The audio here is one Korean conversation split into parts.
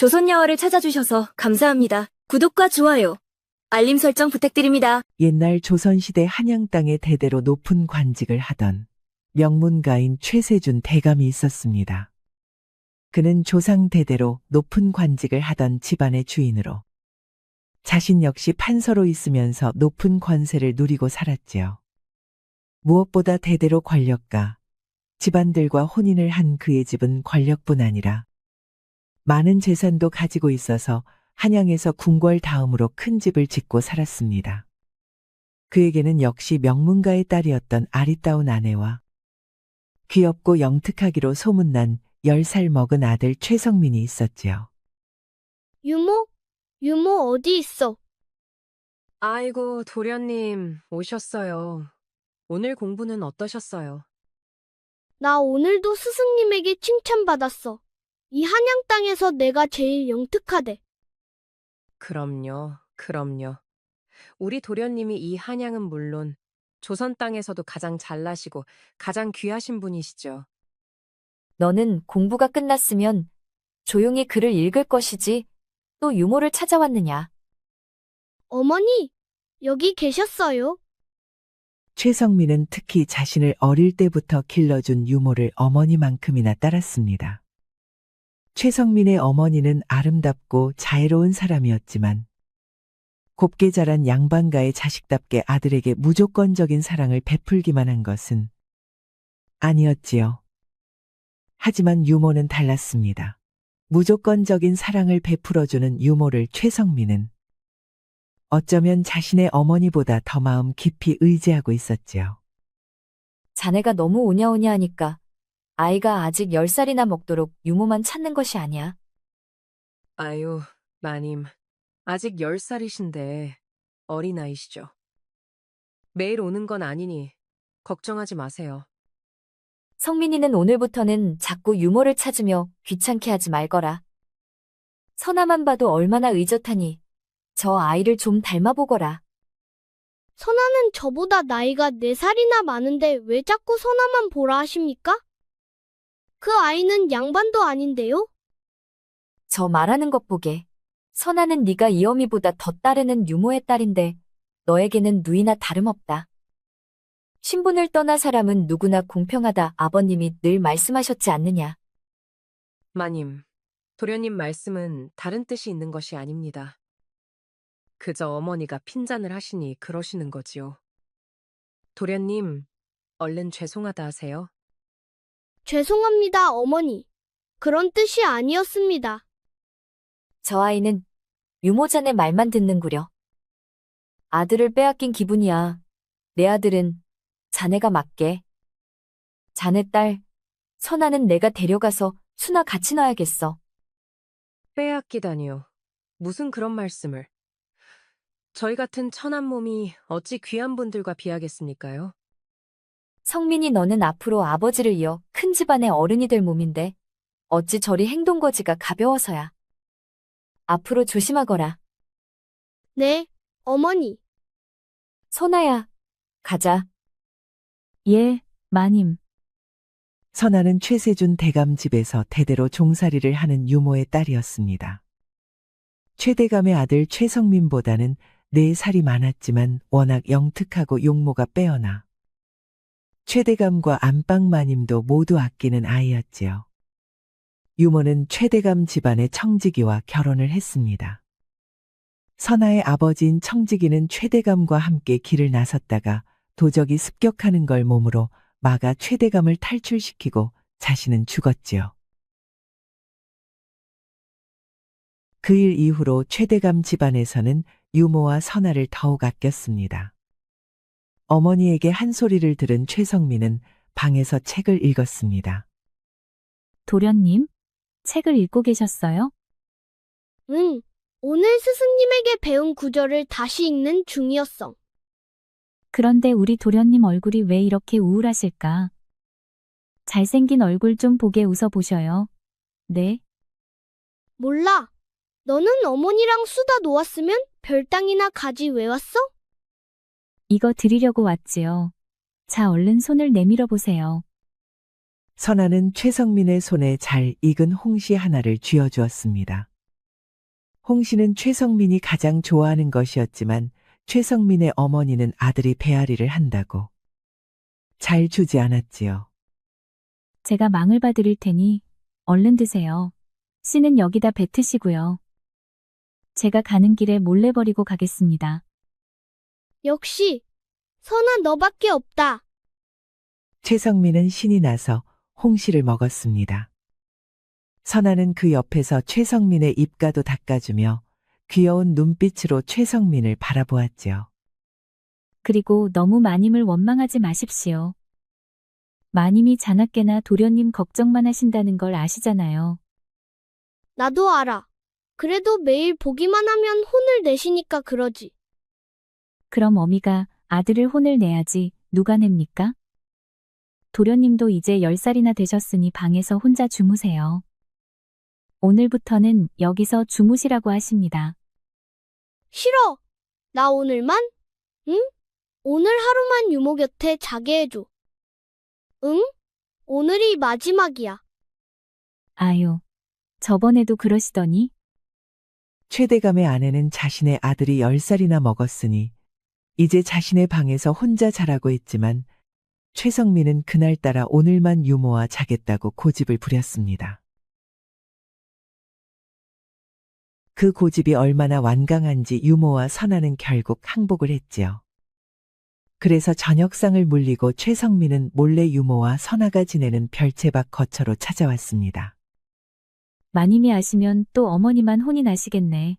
조선야월을 찾아주셔서 감사합니다. 구독과 좋아요, 알림 설정 부탁드립니다. 옛날 조선시대 한양 땅에 대대로 높은 관직을 하던 명문가인 최세준 대감이 있었습니다. 그는 조상 대대로 높은 관직을 하던 집안의 주인으로 자신 역시 판서로 있으면서 높은 권세를 누리고 살았지요. 무엇보다 대대로 권력가, 집안들과 혼인을 한 그의 집은 권력뿐 아니라 많은 재산도 가지고 있어서 한양에서 궁궐 다음으로 큰 집을 짓고 살았습니다. 그에게는 역시 명문가의 딸이었던 아리따운 아내와 귀엽고 영특하기로 소문난 10살 먹은 아들 최성민이 있었지요. 유모 어디 있어? 아이고, 도련님, 오셨어요. 오늘 공부는 어떠셨어요? 나 오늘도 스승님에게 칭찬받았어. 이 한양 땅에서 내가 제일 영특하대. 그럼요. 우리 도련님이 이 한양은 물론 조선 땅에서도 가장 잘나시고 가장 귀하신 분이시죠. 너는 공부가 끝났으면 조용히 글을 읽을 것이지 또 유모를 찾아왔느냐. 어머니, 여기 계셨어요? 최성민은 특히 자신을 어릴 때부터 길러준 유모를 어머니만큼이나 따랐습니다. 최성민의 어머니는 아름답고 자애로운 사람이었지만 곱게 자란 양반가의 자식답게 아들에게 무조건적인 사랑을 베풀기만 한 것은 아니었지요. 하지만 유모는 달랐습니다. 무조건적인 사랑을 베풀어주는 유모를 최성민은 어쩌면 자신의 어머니보다 더 마음 깊이 의지하고 있었지요. 자네가 너무 오냐오냐 하니까 아이가 아직 10살이나 먹도록 유모만 찾는 것이 아니야. 아유, 마님, 아직 10살이신데 어린아이시죠. 매일 오는 건 아니니 걱정하지 마세요. 성민이는 오늘부터는 자꾸 유모를 찾으며 귀찮게 하지 말거라. 선아만 봐도 얼마나 의젓하니 저 아이를 좀 닮아보거라. 선아는 저보다 나이가 4살이나 많은데 왜 자꾸 선아만 보라 하십니까? 그 아이는 양반도 아닌데요? 저 말하는 것 보게. 선아는 네가 이 어미보다 더 따르는 유모의 딸인데 너에게는 누이나 다름없다. 신분을 떠나 사람은 누구나 공평하다 아버님이 늘 말씀하셨지 않느냐. 마님, 도련님 말씀은 다른 뜻이 있는 것이 아닙니다. 그저 어머니가 핀잔을 하시니 그러시는 거지요. 도련님, 얼른 죄송하다 하세요. 죄송합니다, 어머니. 그런 뜻이 아니었습니다. 저 아이는 유모자네 말만 듣는구려. 아들을 빼앗긴 기분이야. 내 아들은 자네가 맡게. 자네 딸 선아는 내가 데려가서 수나 같이 놔야겠어. 빼앗기다니요. 무슨 그런 말씀을. 저희 같은 천한 몸이 어찌 귀한 분들과 비하겠습니까요? 성민이 너는 앞으로 아버지를 이어 큰 집안의 어른이 될 몸인데 어찌 저리 행동거지가 가벼워서야. 앞으로 조심하거라. 네, 어머니. 선아야, 가자. 예, 마님. 선아는 최세준 대감 집에서 대대로 종살이를 하는 유모의 딸이었습니다. 최대감의 아들 최성민보다는 4살이 많았지만 워낙 영특하고 용모가 빼어나 최대감과 안방마님도 모두 아끼는 아이였지요. 유모는 최대감 집안의 청지기와 결혼을 했습니다. 선아의 아버지인 청지기는 최대감과 함께 길을 나섰다가 도적이 습격하는 걸 몸으로 막아 최대감을 탈출시키고 자신은 죽었지요. 그 일 이후로 최대감 집안에서는 유모와 선아를 더욱 아꼈습니다. 어머니에게 한 소리를 들은 최성민은 방에서 책을 읽었습니다. 도련님, 책을 읽고 계셨어요? 응, 오늘 스승님에게 배운 구절을 다시 읽는 중이었어. 그런데 우리 도련님 얼굴이 왜 이렇게 우울하실까? 잘생긴 얼굴 좀 보게 웃어보셔요. 네, 몰라. 너는 어머니랑 수다 놓았으면 별땅이나 가지 왜 왔어? 이거 드리려고 왔지요. 자, 얼른 손을 내밀어 보세요. 선아는 최성민의 손에 잘 익은 홍시 하나를 쥐어주었습니다. 홍 씨는 최성민이 가장 좋아하는 것이었지만 최성민의 어머니는 아들이 배앓이를 한다고 잘 주지 않았지요. 제가 망을 봐드릴 테니 얼른 드세요. 씨는 여기다 뱉으시고요. 제가 가는 길에 몰래 버리고 가겠습니다. 역시 선아 너밖에 없다. 최성민은 신이 나서 홍 씨를 먹었습니다. 선아는 그 옆에서 최성민의 입가도 닦아주며 귀여운 눈빛으로 최성민을 바라보았지요. 그리고 너무 마님을 원망하지 마십시오. 마님이 자나깨나 도련님 걱정만 하신다는 걸 아시잖아요. 나도 알아. 그래도 매일 보기만 하면 혼을 내시니까 그러지. 그럼 어미가 아들을 혼을 내야지 누가 냅니까? 도련님도 이제 10살이나 되셨으니 방에서 혼자 주무세요. 오늘부터는 여기서 주무시라고 하십니다. 싫어. 나 오늘만? 응? 오늘 하루만 유모 곁에 자게 해줘. 응? 오늘이 마지막이야. 아유, 저번에도 그러시더니 최대감의 아내는 자신의 아들이 10살이나 먹었으니 이제 자신의 방에서 혼자 자라고 했지만 최성민은 그날따라 오늘만 유모와 자겠다고 고집을 부렸습니다. 그 고집이 얼마나 완강한지 유모와 선아는 결국 항복을 했지요. 그래서 저녁상을 물리고 최성민은 몰래 유모와 선아가 지내는 별채박 거처로 찾아왔습니다. 마님이 아시면 또 어머니만 혼이 나시겠네.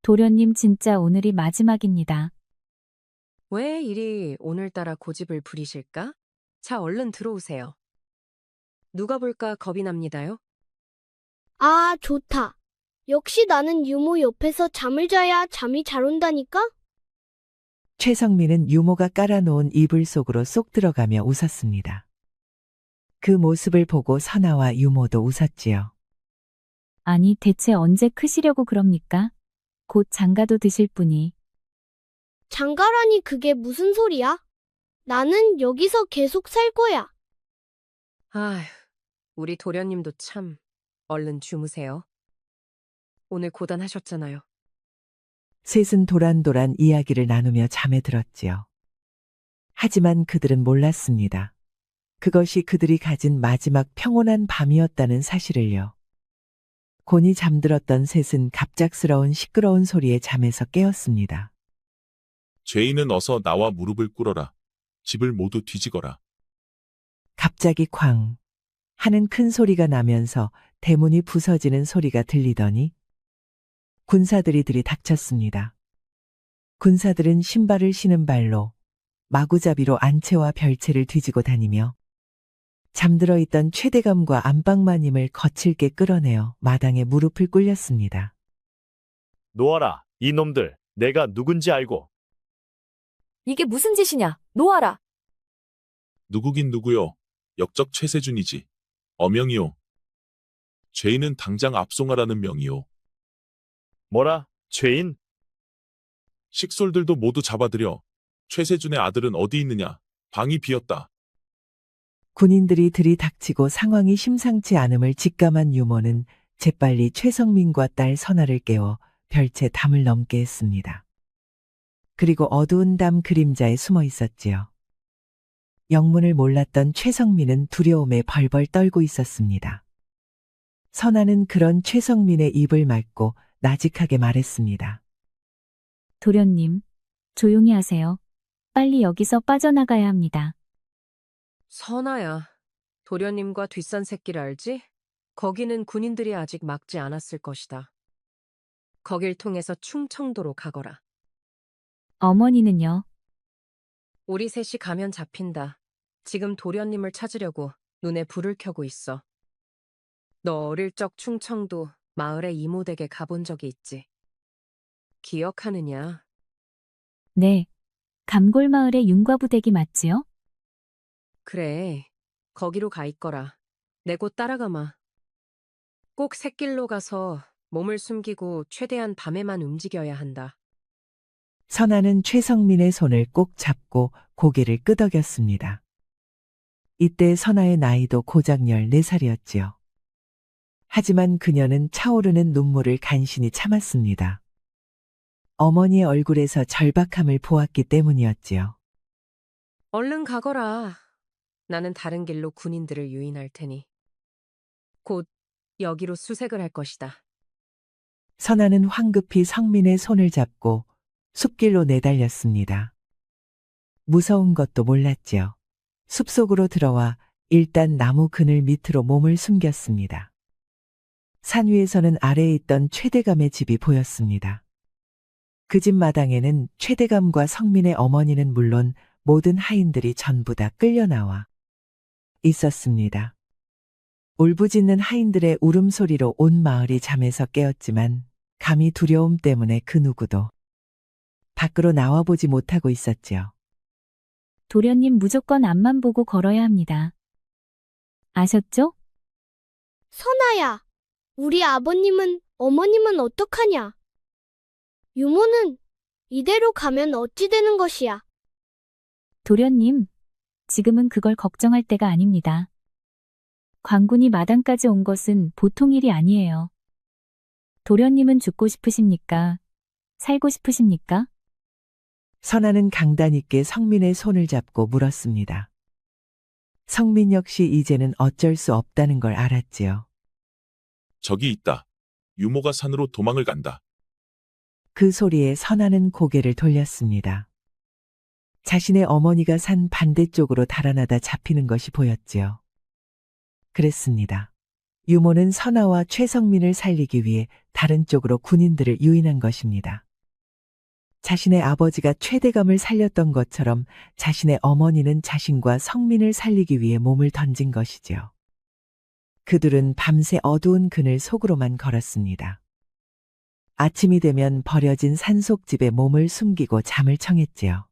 도련님 진짜 오늘이 마지막입니다. 왜 이리 오늘따라 고집을 부리실까? 자, 얼른 들어오세요. 누가 볼까 겁이 납니다요. 아, 좋다. 역시 나는 유모 옆에서 잠을 자야 잠이 잘 온다니까? 최성민은 유모가 깔아놓은 이불 속으로 쏙 들어가며 웃었습니다. 그 모습을 보고 선아와 유모도 웃었지요. 아니 대체 언제 크시려고 그럽니까? 곧 장가도 드실 분이. 장가라니 그게 무슨 소리야? 나는 여기서 계속 살 거야. 아휴, 우리 도련님도 참 얼른 주무세요. 오늘 고단하셨잖아요. 셋은 도란도란 이야기를 나누며 잠에 들었지요. 하지만 그들은 몰랐습니다. 그것이 그들이 가진 마지막 평온한 밤이었다는 사실을요. 곤히 잠들었던 셋은 갑작스러운 시끄러운 소리에 잠에서 깨었습니다. 죄인은 어서 나와 무릎을 꿇어라. 집을 모두 뒤지거라. 갑자기 쾅 하는 큰 소리가 나면서 대문이 부서지는 소리가 들리더니 군사들이 들이닥쳤습니다. 군사들은 신발을 신은 발로 마구잡이로 안채와 별채를 뒤지고 다니며 잠들어 있던 최대감과 안방마님을 거칠게 끌어내어 마당에 무릎을 꿇렸습니다. 놓아라, 이놈들. 내가 누군지 알고. 이게 무슨 짓이냐? 놓아라. 누구긴 누구요. 역적 최세준이지. 어명이요. 죄인은 당장 압송하라는 명이요. 뭐라, 죄인? 식솔들도 모두 잡아들여. 최세준의 아들은 어디 있느냐? 방이 비었다. 군인들이 들이닥치고 상황이 심상치 않음을 직감한 유모는 재빨리 최성민과 딸 선아를 깨워 별채 담을 넘게 했습니다. 그리고 어두운 담 그림자에 숨어 있었지요. 영문을 몰랐던 최성민은 두려움에 벌벌 떨고 있었습니다. 선아는 그런 최성민의 입을 막고 나직하게 말했습니다. 도련님, 조용히 하세요. 빨리 여기서 빠져나가야 합니다. 선아야, 도련님과 뒷산 새끼를 알지? 거기는 군인들이 아직 막지 않았을 것이다. 거길 통해서 충청도로 가거라. 어머니는요? 우리 셋이 가면 잡힌다. 지금 도련님을 찾으려고 눈에 불을 켜고 있어. 너 어릴 적 충청도 마을에 이모 댁에 가본 적이 있지? 기억하느냐? 네. 감골마을의 윤과부댁이 맞지요? 그래, 거기로 가 있거라. 내 곧 따라가마. 꼭 샛길로 가서 몸을 숨기고 최대한 밤에만 움직여야 한다. 선아는 최성민의 손을 꼭 잡고 고개를 끄덕였습니다. 이때 선아의 나이도 고작 14살이었지요. 하지만 그녀는 차오르는 눈물을 간신히 참았습니다. 어머니의 얼굴에서 절박함을 보았기 때문이었지요. 얼른 가거라. 나는 다른 길로 군인들을 유인할 테니. 곧 여기로 수색을 할 것이다. 선아는 황급히 성민의 손을 잡고 숲길로 내달렸습니다. 무서운 것도 몰랐지요. 숲속으로 들어와 일단 나무 그늘 밑으로 몸을 숨겼습니다. 산 위에서는 아래에 있던 최대감의 집이 보였습니다. 그 집 마당에는 최대감과 성민의 어머니는 물론 모든 하인들이 전부 다 끌려나와 있었습니다. 울부짖는 하인들의 울음소리로 온 마을이 잠에서 깨었지만 감히 두려움 때문에 그 누구도 밖으로 나와보지 못하고 있었지요. 도련님 무조건 앞만 보고 걸어야 합니다. 아셨죠? 선아야, 우리 아버님은, 어머님은 어떡하냐? 유모는 이대로 가면 어찌 되는 것이야? 도련님, 지금은 그걸 걱정할 때가 아닙니다. 광군이 마당까지 온 것은 보통 일이 아니에요. 도련님은 죽고 싶으십니까? 살고 싶으십니까? 선아는 강단 있게 성민의 손을 잡고 물었습니다. 성민 역시 이제는 어쩔 수 없다는 걸 알았지요. 저기 있다. 유모가 산으로 도망을 간다. 그 소리에 선아는 고개를 돌렸습니다. 자신의 어머니가 산 반대쪽으로 달아나다 잡히는 것이 보였지요. 그랬습니다. 유모는 선아와 최성민을 살리기 위해 다른 쪽으로 군인들을 유인한 것입니다. 자신의 아버지가 최대감을 살렸던 것처럼 자신의 어머니는 자신과 성민을 살리기 위해 몸을 던진 것이지요. 그들은 밤새 어두운 그늘 속으로만 걸었습니다. 아침이 되면 버려진 산속집에 몸을 숨기고 잠을 청했지요.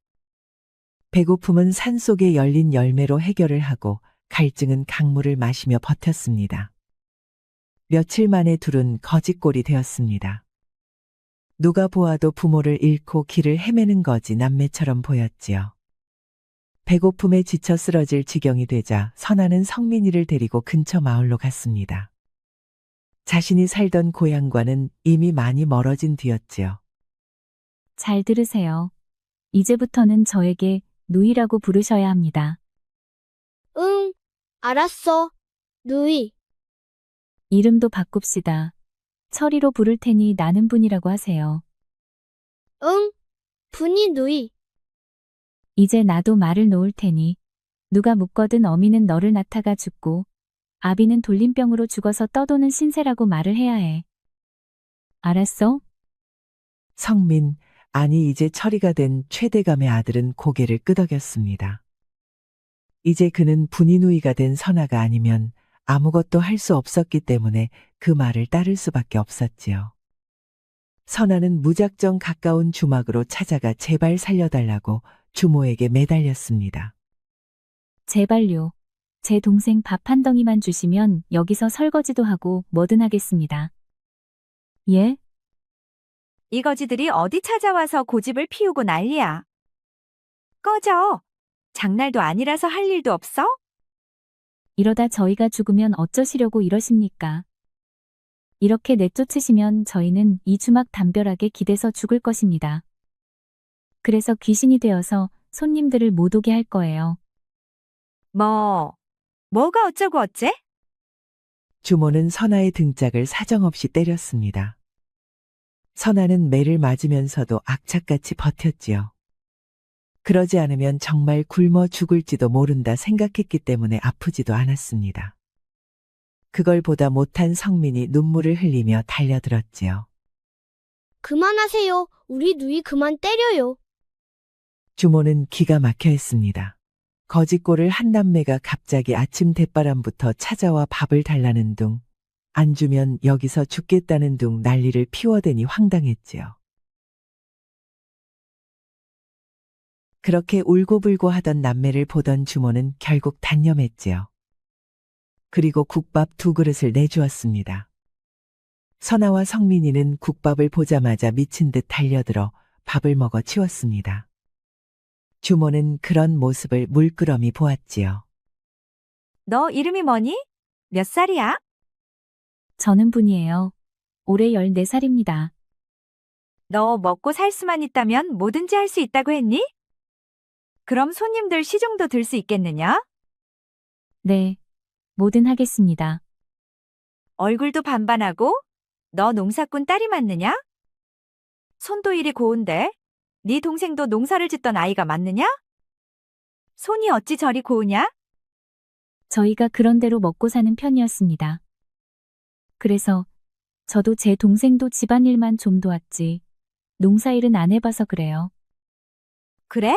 배고픔은 산속에 열린 열매로 해결을 하고 갈증은 강물을 마시며 버텼습니다. 며칠 만에 둘은 거짓골이 되었습니다. 누가 보아도 부모를 잃고 길을 헤매는 거지 남매처럼 보였지요. 배고픔에 지쳐 쓰러질 지경이 되자 선아는 성민이를 데리고 근처 마을로 갔습니다. 자신이 살던 고향과는 이미 많이 멀어진 뒤였지요. 잘 들으세요. 이제부터는 저에게 누이라고 부르셔야 합니다. 응, 알았어. 누이. 이름도 바꿉시다. 철이로 부를 테니 나는 분이라고 하세요. 응, 분이 누이. 이제 나도 말을 놓을 테니 누가 묻거든 어미는 너를 낳다가 죽고 아비는 돌림병으로 죽어서 떠도는 신세라고 말을 해야 해. 알았어? 성민, 아니 이제 처리가 된 최대감의 아들은 고개를 끄덕였습니다. 이제 그는 분이누이가 된 선아가 아니면 아무것도 할 수 없었기 때문에 그 말을 따를 수밖에 없었지요. 선아는 무작정 가까운 주막으로 찾아가 제발 살려달라고 주모에게 매달렸습니다. 제발요. 제 동생 밥 한 덩이만 주시면 여기서 설거지도 하고 뭐든 하겠습니다. 예? 이거지들이 어디 찾아와서 고집을 피우고 난리야. 꺼져. 장날도 아니라서 할 일도 없어? 이러다 저희가 죽으면 어쩌시려고 이러십니까? 이렇게 내쫓으시면 저희는 이 주막 담벼락에 기대서 죽을 것입니다. 그래서 귀신이 되어서 손님들을 못 오게 할 거예요. 뭐가 어쩌고 어째? 주모는 선아의 등짝을 사정없이 때렸습니다. 선아는 매를 맞으면서도 악착같이 버텼지요. 그러지 않으면 정말 굶어 죽을지도 모른다 생각했기 때문에 아프지도 않았습니다. 그걸 보다 못한 성민이 눈물을 흘리며 달려들었지요. 그만하세요. 우리 누이 그만 때려요. 주모는 기가 막혀 했습니다. 거짓골을 한 남매가 갑자기 아침 대바람부터 찾아와 밥을 달라는 둥, 안 주면 여기서 죽겠다는 둥 난리를 피워대니 황당했지요. 그렇게 울고불고 하던 남매를 보던 주모는 결국 단념했지요. 그리고 국밥 2그릇을 내주었습니다. 선아와 성민이는 국밥을 보자마자 미친 듯 달려들어 밥을 먹어 치웠습니다. 주모는 그런 모습을 물끄러미 보았지요. 너 이름이 뭐니? 몇 살이야? 저는 분이에요. 올해 14살입니다. 너 먹고 살 수만 있다면 뭐든지 할 수 있다고 했니? 그럼 손님들 시중도 들 수 있겠느냐? 네. 뭐든 하겠습니다. 얼굴도 반반하고? 너 농사꾼 딸이 맞느냐? 손도 이리 고운데? 네 동생도 농사를 짓던 아이가 맞느냐? 손이 어찌 저리 고우냐? 저희가 그런 대로 먹고 사는 편이었습니다. 그래서 저도 제 동생도 집안일만 좀 도왔지. 농사일은 안 해봐서 그래요. 그래?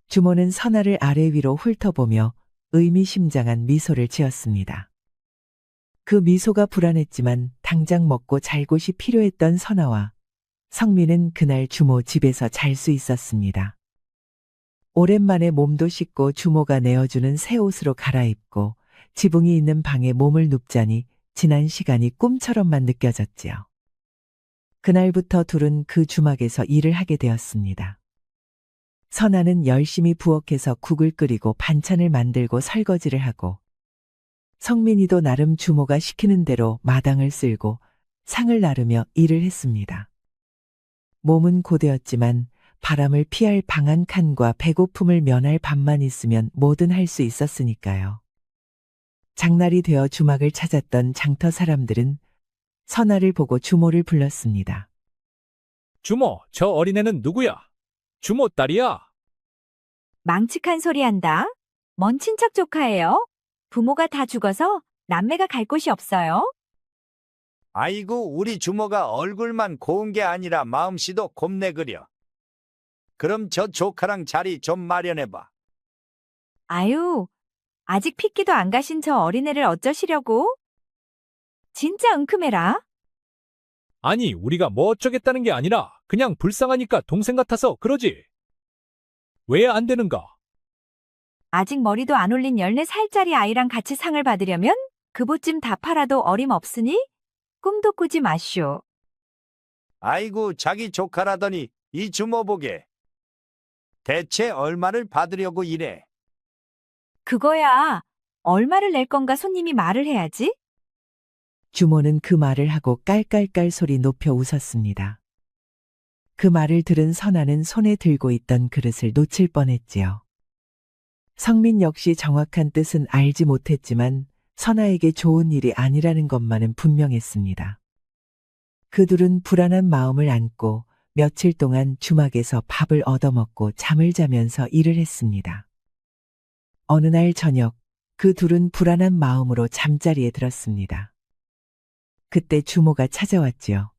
주모는 선아를 아래 위로 훑어보며 의미심장한 미소를 지었습니다. 그 미소가 불안했지만 당장 먹고 잘 곳이 필요했던 선아와 성민은 그날 주모 집에서 잘 수 있었습니다. 오랜만에 몸도 씻고 주모가 내어주는 새 옷으로 갈아입고 지붕이 있는 방에 몸을 눕자니 지난 시간이 꿈처럼만 느껴졌지요. 그날부터 둘은 그 주막에서 일을 하게 되었습니다. 선아는 열심히 부엌에서 국을 끓이고 반찬을 만들고 설거지를 하고, 성민이도 나름 주모가 시키는 대로 마당을 쓸고 상을 나르며 일을 했습니다. 몸은 고되었지만 바람을 피할 방 한 칸과 배고픔을 면할 밥만 있으면 뭐든 할 수 있었으니까요. 장날이 되어 주막을 찾았던 장터 사람들은 선아를 보고 주모를 불렀습니다. 주모, 저 어린애는 누구야? 주모 딸이야. 망측한 소리 한다. 먼 친척 조카예요. 부모가 다 죽어서 남매가 갈 곳이 없어요. 아이고, 우리 주모가 얼굴만 고운 게 아니라 마음씨도 곱네 그려. 그럼 저 조카랑 자리 좀 마련해봐. 아유, 아직 핏기도 안 가신 저 어린애를 어쩌시려고? 진짜 은큼해라. 아니, 우리가 뭐 어쩌겠다는 게 아니라 그냥 불쌍하니까 동생 같아서 그러지. 왜 안 되는가? 아직 머리도 안 올린 14살짜리 아이랑 같이 상을 받으려면 그보쯤 다 팔아도 어림없으니 꿈도 꾸지 마쇼. 아이고, 자기 조카라더니 이 주모 보게. 대체 얼마를 받으려고 이래? 그거야. 얼마를 낼 건가 손님이 말을 해야지. 주모는 그 말을 하고 깔깔깔 소리 높여 웃었습니다. 그 말을 들은 선아는 손에 들고 있던 그릇을 놓칠 뻔했지요. 성민 역시 정확한 뜻은 알지 못했지만 선아에게 좋은 일이 아니라는 것만은 분명했습니다. 그 둘은 불안한 마음을 안고 며칠 동안 주막에서 밥을 얻어먹고 잠을 자면서 일을 했습니다. 어느 날 저녁, 그 둘은 불안한 마음으로 잠자리에 들었습니다. 그때 주모가 찾아왔지요.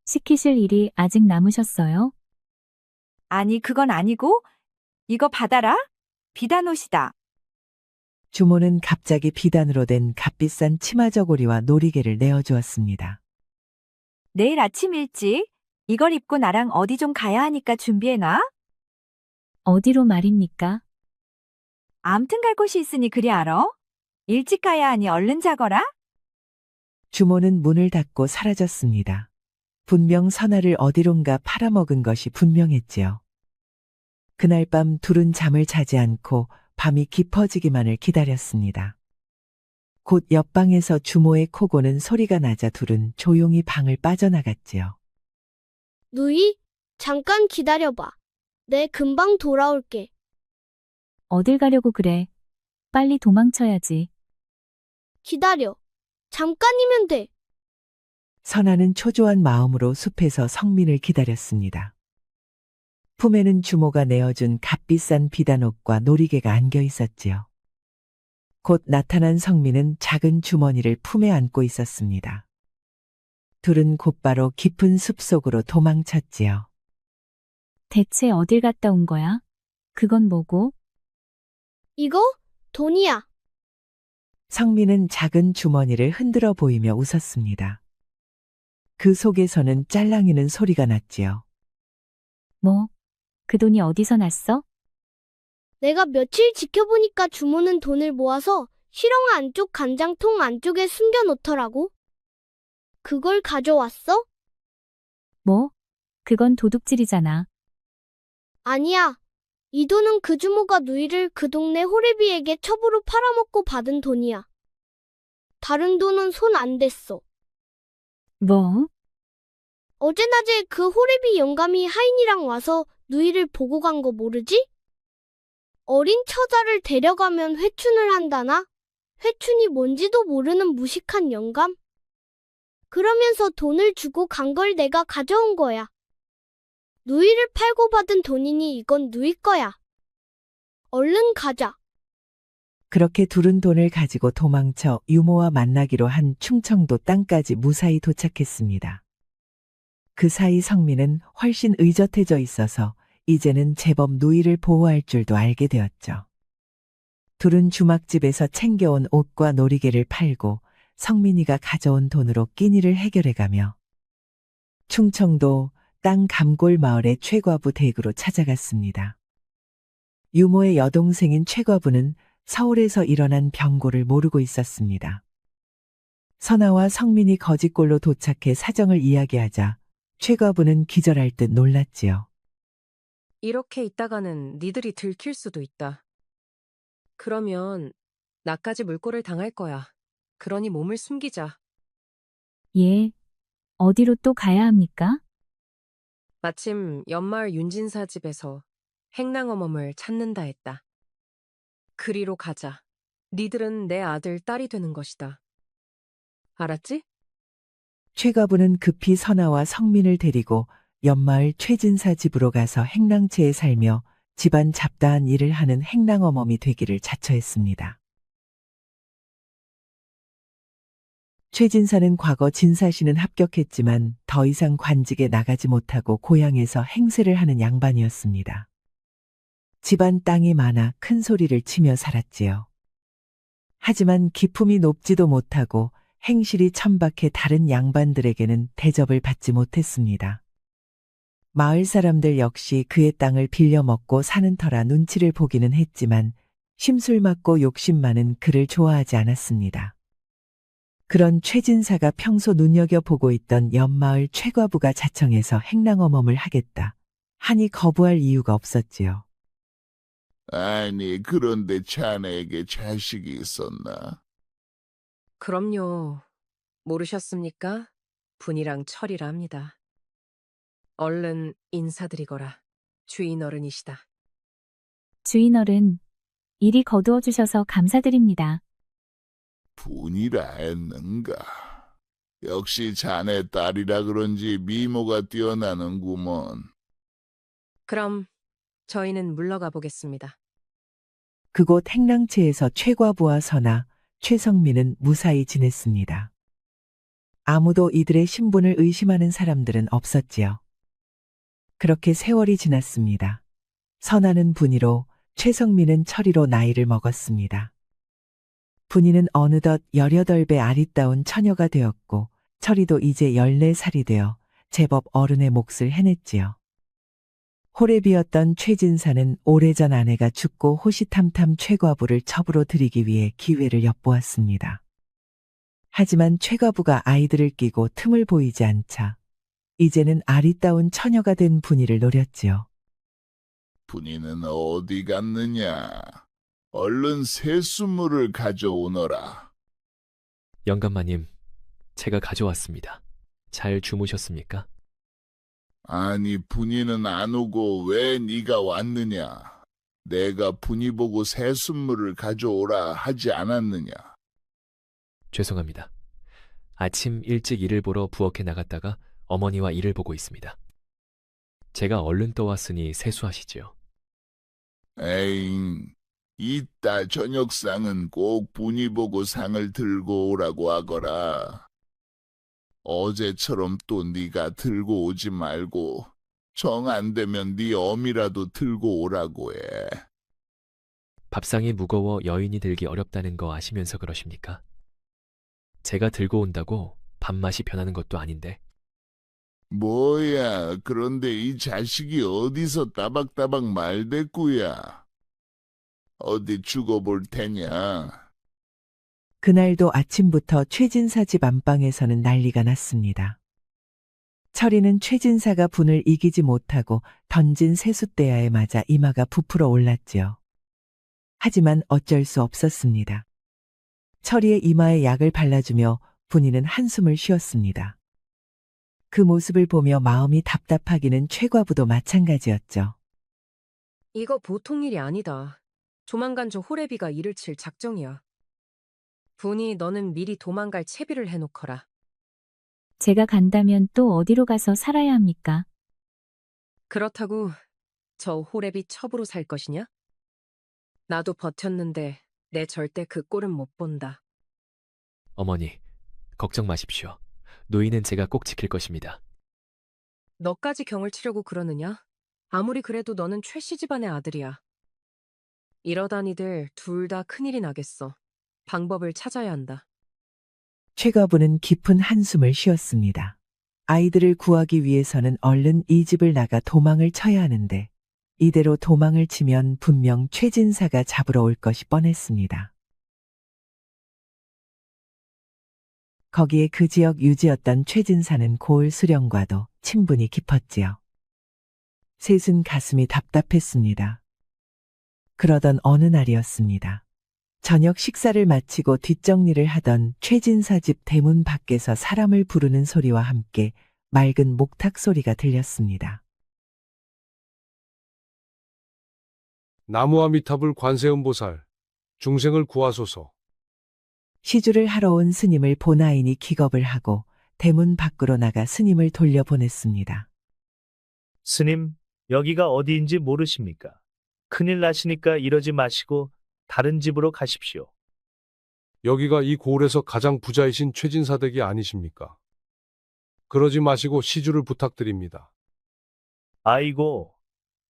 시키실 일이 아직 남으셨어요? 아니, 그건 아니고 이거 받아라. 비단옷이다. 주모는 갑자기 비단으로 된 값비싼 치마 저고리와 놀이개를 내어주었습니다. 내일 아침 일찍 이걸 입고 나랑 어디 좀 가야 하니까 준비해놔. 어디로 말입니까? 암튼 갈 곳이 있으니 그리 알아. 일찍 가야 하니 얼른 자거라. 주모는 문을 닫고 사라졌습니다. 분명 선아를 어디론가 팔아먹은 것이 분명했지요. 그날 밤 둘은 잠을 자지 않고 밤이 깊어지기만을 기다렸습니다. 곧 옆방에서 주모의 코 고는 소리가 나자 둘은 조용히 방을 빠져나갔지요. 누이, 잠깐 기다려봐. 내 금방 돌아올게. 어딜 가려고 그래? 빨리 도망쳐야지. 기다려. 잠깐이면 돼. 선아는 초조한 마음으로 숲에서 성민을 기다렸습니다. 품에는 주모가 내어준 값비싼 비단옷과 놀이개가 안겨 있었지요. 곧 나타난 성민은 작은 주머니를 품에 안고 있었습니다. 둘은 곧바로 깊은 숲속으로 도망쳤지요. 대체 어딜 갔다 온 거야? 그건 뭐고? 이거? 돈이야. 성민은 작은 주머니를 흔들어 보이며 웃었습니다. 그 속에서는 짤랑이는 소리가 났지요. 뭐? 그 돈이 어디서 났어? 내가 며칠 지켜보니까 주모는 돈을 모아서 실ong 안쪽 간장통 안쪽에 숨겨놓더라고. 그걸 가져왔어? 뭐? 그건 도둑질이잖아. 아니야. 이 돈은 그 주모가 누이를 그 동네 호래비에게 첩으로 팔아먹고 받은 돈이야. 다른 돈은 손 안 댔어. 뭐? 어제 낮에 그 호래비 영감이 하인이랑 와서 누이를 보고 간 거 모르지? 어린 처자를 데려가면 회춘을 한다나? 회춘이 뭔지도 모르는 무식한 영감? 그러면서 돈을 주고 간 걸 내가 가져온 거야. 누이를 팔고 받은 돈이니 이건 누이 거야. 얼른 가자. 그렇게 둘은 돈을 가지고 도망쳐 유모와 만나기로 한 충청도 땅까지 무사히 도착했습니다. 그 사이 성민은 훨씬 의젓해져 있어서 이제는 제법 누이를 보호할 줄도 알게 되었죠. 둘은 주막집에서 챙겨온 옷과 놀이개를 팔고 성민이가 가져온 돈으로 끼니를 해결해가며 충청도 땅 감골 마을의 최과부 댁으로 찾아갔습니다. 유모의 여동생인 최과부는 서울에서 일어난 병고를 모르고 있었습니다. 선아와 성민이 거짓골로 도착해 사정을 이야기하자 최과부는 기절할 듯 놀랐지요. 이렇게 있다가는 니들이 들킬 수도 있다. 그러면 나까지 물꼬를 당할 거야. 그러니 몸을 숨기자. 예. 어디로 또 가야 합니까? 마침 연마을 윤진사 집에서 행랑어멈을 찾는다 했다. 그리로 가자. 니들은 내 아들, 딸이 되는 것이다. 알았지? 최과부는 급히 선아와 성민을 데리고 연마을 최진사 집으로 가서 행랑채에 살며 집안 잡다한 일을 하는 행랑어멈이 되기를 자처했습니다. 최진사는 과거 진사시는 합격했지만 더 이상 관직에 나가지 못하고 고향에서 행세를 하는 양반이었습니다. 집안 땅이 많아 큰 소리를 치며 살았지요. 하지만 기품이 높지도 못하고 행실이 천박해 다른 양반들에게는 대접을 받지 못했습니다. 마을 사람들 역시 그의 땅을 빌려 먹고 사는 터라 눈치를 보기는 했지만 심술 맞고 욕심 많은 그를 좋아하지 않았습니다. 그런 최진사가 평소 눈여겨보고 있던 연마을 최과부가 자청해서 행랑어멈을 하겠다 하니 거부할 이유가 없었지요. 아니, 그런데 자네에게 자식이 있었나? 그럼요. 모르셨습니까? 분이랑 철이라 합니다. 얼른 인사드리거라. 주인 어른이시다. 주인어른, 이리 거두어 주셔서 감사드립니다. 분이라 했는가? 역시 자네 딸이라 그런지 미모가 뛰어나는구먼. 그럼 저희는 물러가 보겠습니다. 그곳 행랑채에서 최과부와 선아, 최성민은 무사히 지냈습니다. 아무도 이들의 신분을 의심하는 사람들은 없었지요. 그렇게 세월이 지났습니다. 선아는 분이로, 최성민은 철이로 나이를 먹었습니다. 분이는 어느덧 18배 아리따운 처녀가 되었고 철이도 이제 14살이 되어 제법 어른의 몫을 해냈지요. 호래비였던 최진사는 오래전 아내가 죽고 호시탐탐 최과부를 첩으로 들이기 위해 기회를 엿보았습니다. 하지만 최과부가 아이들을 끼고 틈을 보이지 않자 이제는 아리따운 처녀가 된 분이를 노렸지요. 분이는 어디 갔느냐? 얼른 새순물을 가져오너라. 영감마님, 제가 가져왔습니다. 잘 주무셨습니까? 아니, 분이는 안 오고 왜 네가 왔느냐? 내가 분이 보고 새순물을 가져오라 하지 않았느냐? 죄송합니다. 아침 일찍 일을 보러 부엌에 나갔다가 어머니와 일을 보고 있습니다. 제가 얼른 떠왔으니 세수하시지요. 에잉, 이따 저녁상은 꼭 분이 보고 상을 들고 오라고 하거라. 어제처럼 또 네가 들고 오지 말고 정 안 되면 네 어미라도 들고 오라고 해. 밥상이 무거워 여인이 들기 어렵다는 거 아시면서 그러십니까? 제가 들고 온다고 밥맛이 변하는 것도 아닌데. 뭐야, 그런데 이 자식이 어디서 따박따박 말대꾸야. 어디 죽어볼 테냐. 그날도 아침부터 최진사 집 안방에서는 난리가 났습니다. 철이는 최진사가 분을 이기지 못하고 던진 세숫대야에 맞아 이마가 부풀어 올랐지요. 하지만 어쩔 수 없었습니다. 철이의 이마에 약을 발라주며 분이는 한숨을 쉬었습니다. 그 모습을 보며 마음이 답답하기는 최과부도 마찬가지였죠. 이거 보통 일이 아니다. 조만간 저 호래비가 일을 칠 작정이야. 분이 너는 미리 도망갈 채비를 해놓거라. 제가 간다면 또 어디로 가서 살아야 합니까? 그렇다고 저 호래비 첩으로 살 것이냐? 나도 버텼는데 내 절대 그 꼴은 못 본다. 어머니, 걱정 마십시오. 노인은 제가 꼭 지킬 것입니다. 너까지 경을 치려고 그러느냐? 아무리 그래도 너는 최 씨 집안의 아들이야. 이러다니들 둘 다 큰일이 나겠어. 방법을 찾아야 한다. 최과부는 깊은 한숨을 쉬었습니다. 아이들을 구하기 위해서는 얼른 이 집을 나가 도망을 쳐야 하는데 이대로 도망을 치면 분명 최진사가 잡으러 올 것이 뻔했습니다. 거기에 그 지역 유지였던 최진사는 고을 수령과도 친분이 깊었지요. 셋은 가슴이 답답했습니다. 그러던 어느 날이었습니다. 저녁 식사를 마치고 뒷정리를 하던 최진사 집 대문 밖에서 사람을 부르는 소리와 함께 맑은 목탁 소리가 들렸습니다. 나무아미타불 관세음보살, 중생을 구하소서. 시주를 하러 온 스님을 본 아인이 기겁을 하고 대문 밖으로 나가 스님을 돌려보냈습니다. 스님, 여기가 어디인지 모르십니까? 큰일 나시니까 이러지 마시고 다른 집으로 가십시오. 여기가 이 고을에서 가장 부자이신 최진사 댁이 아니십니까? 그러지 마시고 시주를 부탁드립니다. 아이고,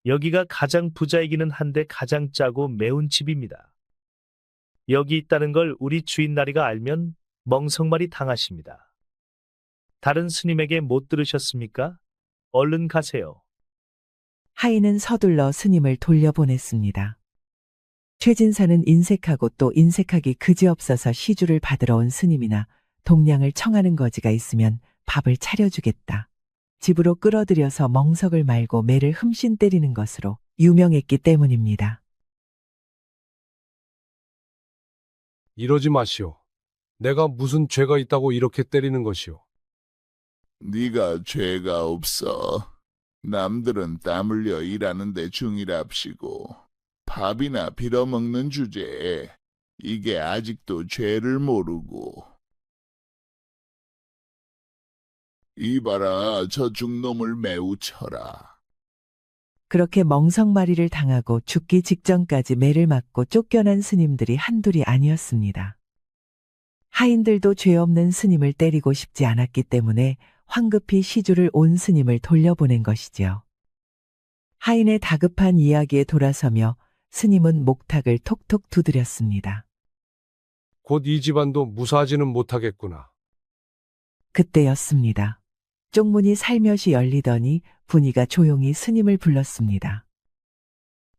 여기가 가장 부자이기는 한데 가장 짜고 매운 집입니다. 여기 있다는 걸 우리 주인나리가 알면 멍석말이 당하십니다. 다른 스님에게 못 들으셨습니까? 얼른 가세요. 하인은 서둘러 스님을 돌려보냈습니다. 최진사는 인색하고 또 인색하기 그지없어서 시주를 받으러 온 스님이나 동량을 청하는 거지가 있으면 밥을 차려주겠다. 집으로 끌어들여서 멍석을 말고 매를 흠씬 때리는 것으로 유명했기 때문입니다. 이러지 마시오. 내가 무슨 죄가 있다고 이렇게 때리는 것이오. 네가 죄가 없어. 남들은 땀 흘려 일하는데 중이랍시고 밥이나 빌어먹는 주제에 이게 아직도 죄를 모르고. 이봐라, 저 중놈을 매우 쳐라. 그렇게 멍석마리를 당하고 죽기 직전까지 매를 맞고 쫓겨난 스님들이 한둘이 아니었습니다. 하인들도 죄 없는 스님을 때리고 싶지 않았기 때문에 황급히 시주를 온 스님을 돌려보낸 것이지요. 하인의 다급한 이야기에 돌아서며 스님은 목탁을 톡톡 두드렸습니다. 곧 이 집안도 무사하지는 못하겠구나. 그때였습니다. 쪽문이 살며시 열리더니 분이가 조용히 스님을 불렀습니다.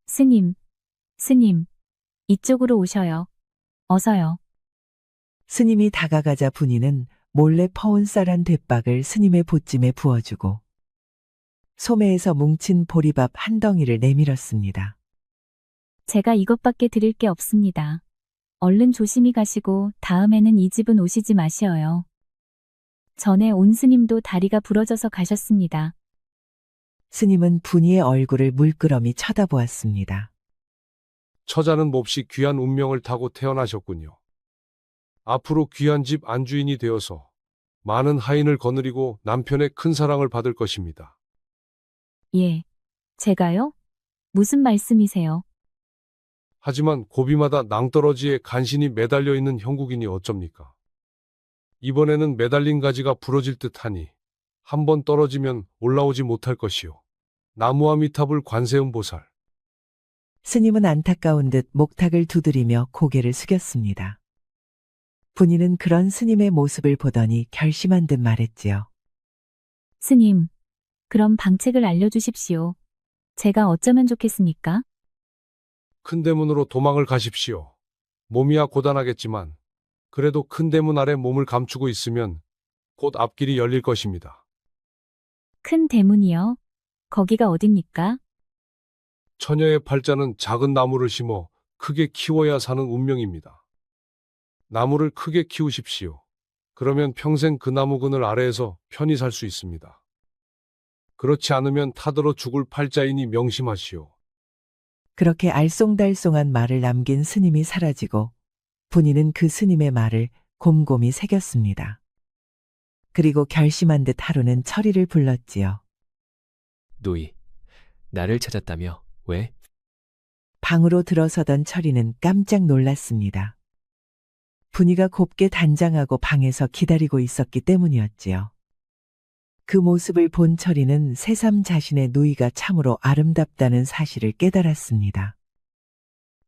스님, 이쪽으로 오셔요. 어서요. 스님이 다가가자 분이는 몰래 퍼온 쌀한 대박을 스님의 보찜에 부어주고 소매에서 뭉친 보리밥 한 덩이를 내밀었습니다. 제가 이것밖에 드릴 게 없습니다. 얼른 조심히 가시고 다음에는 이 집은 오시지 마시어요. 전에 온 스님도 다리가 부러져서 가셨습니다. 스님은 분이의 얼굴을 물끄러미 쳐다보았습니다. 처자는 몹시 귀한 운명을 타고 태어나셨군요. 앞으로 귀한 집 안주인이 되어서 많은 하인을 거느리고 남편의 큰 사랑을 받을 것입니다. 예. 제가요? 무슨 말씀이세요? 하지만 고비마다 낭떠러지에 간신히 매달려 있는 형국이니 어쩝니까? 이번에는 매달린 가지가 부러질 듯하니 한 번 떨어지면 올라오지 못할 것이요. 나무아미타불 관세음보살. 스님은 안타까운 듯 목탁을 두드리며 고개를 숙였습니다. 분이는 그런 스님의 모습을 보더니 결심한 듯 말했지요. 스님, 그럼 방책을 알려주십시오. 제가 어쩌면 좋겠습니까? 큰 대문으로 도망을 가십시오. 몸이야 고단하겠지만 그래도 큰 대문 아래 몸을 감추고 있으면 곧 앞길이 열릴 것입니다. 큰 대문이요? 거기가 어딥니까? 처녀의 팔자는 작은 나무를 심어 크게 키워야 사는 운명입니다. 나무를 크게 키우십시오. 그러면 평생 그 나무 그늘 아래에서 편히 살 수 있습니다. 그렇지 않으면 타들어 죽을 팔자이니 명심하시오. 그렇게 알쏭달쏭한 말을 남긴 스님이 사라지고 분이는 그 스님의 말을 곰곰이 새겼습니다. 그리고 결심한 듯 하루는 철이를 불렀지요. 누이, 나를 찾았다며? 왜? 방으로 들어서던 철이는 깜짝 놀랐습니다. 분이가 곱게 단장하고 방에서 기다리고 있었기 때문이었지요. 그 모습을 본 철이는 새삼 자신의 누이가 참으로 아름답다는 사실을 깨달았습니다.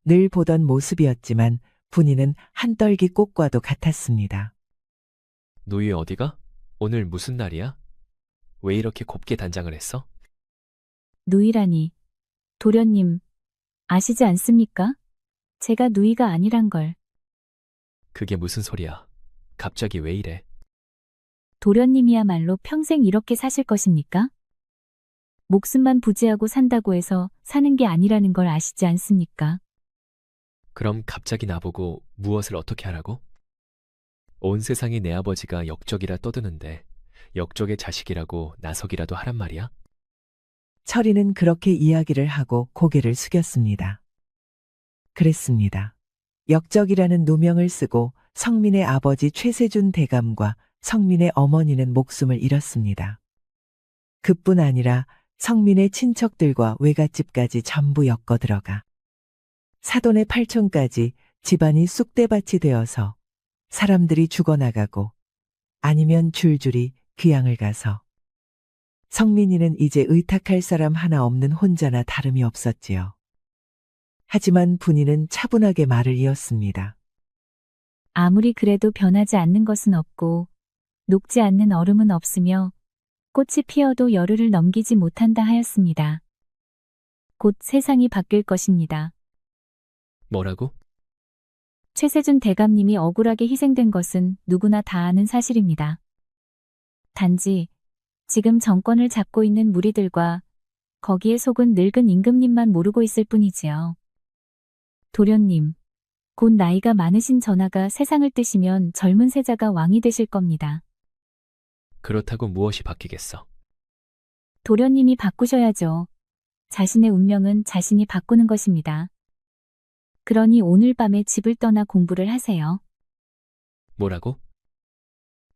늘 보던 모습이었지만 분이는 한떨기 꽃과도 같았습니다. 누이 어디가? 오늘 무슨 날이야? 왜 이렇게 곱게 단장을 했어? 누이라니. 도련님, 아시지 않습니까? 제가 누이가 아니란 걸. 그게 무슨 소리야? 갑자기 왜 이래? 도련님이야말로 평생 이렇게 사실 것입니까? 목숨만 부지하고 산다고 해서 사는 게 아니라는 걸 아시지 않습니까? 그럼 갑자기 나보고 무엇을 어떻게 하라고? 온 세상이 내 아버지가 역적이라 떠드는데 역적의 자식이라고 나서기라도 하란 말이야? 철이는 그렇게 이야기를 하고 고개를 숙였습니다. 그랬습니다. 역적이라는 누명을 쓰고 성민의 아버지 최세준 대감과 성민의 어머니는 목숨을 잃었습니다. 그뿐 아니라 성민의 친척들과 외갓집까지 전부 엮어 들어가 사돈의 팔촌까지 집안이 쑥대밭이 되어서 사람들이 죽어나가고 아니면 줄줄이 귀양을 가서 성민이는 이제 의탁할 사람 하나 없는 혼자나 다름이 없었지요. 하지만 분이는 차분하게 말을 이었습니다. 아무리 그래도 변하지 않는 것은 없고 녹지 않는 얼음은 없으며 꽃이 피어도 열흘을 넘기지 못한다 하였습니다. 곧 세상이 바뀔 것입니다. 뭐라고? 최세준 대감님이 억울하게 희생된 것은 누구나 다 아는 사실입니다. 단지 지금 정권을 잡고 있는 무리들과 거기에 속은 늙은 임금님만 모르고 있을 뿐이지요. 도련님, 곧 나이가 많으신 전하가 세상을 뜨시면 젊은 세자가 왕이 되실 겁니다. 그렇다고 무엇이 바뀌겠어? 도련님이 바꾸셔야죠. 자신의 운명은 자신이 바꾸는 것입니다. 그러니 오늘 밤에 집을 떠나 공부를 하세요. 뭐라고?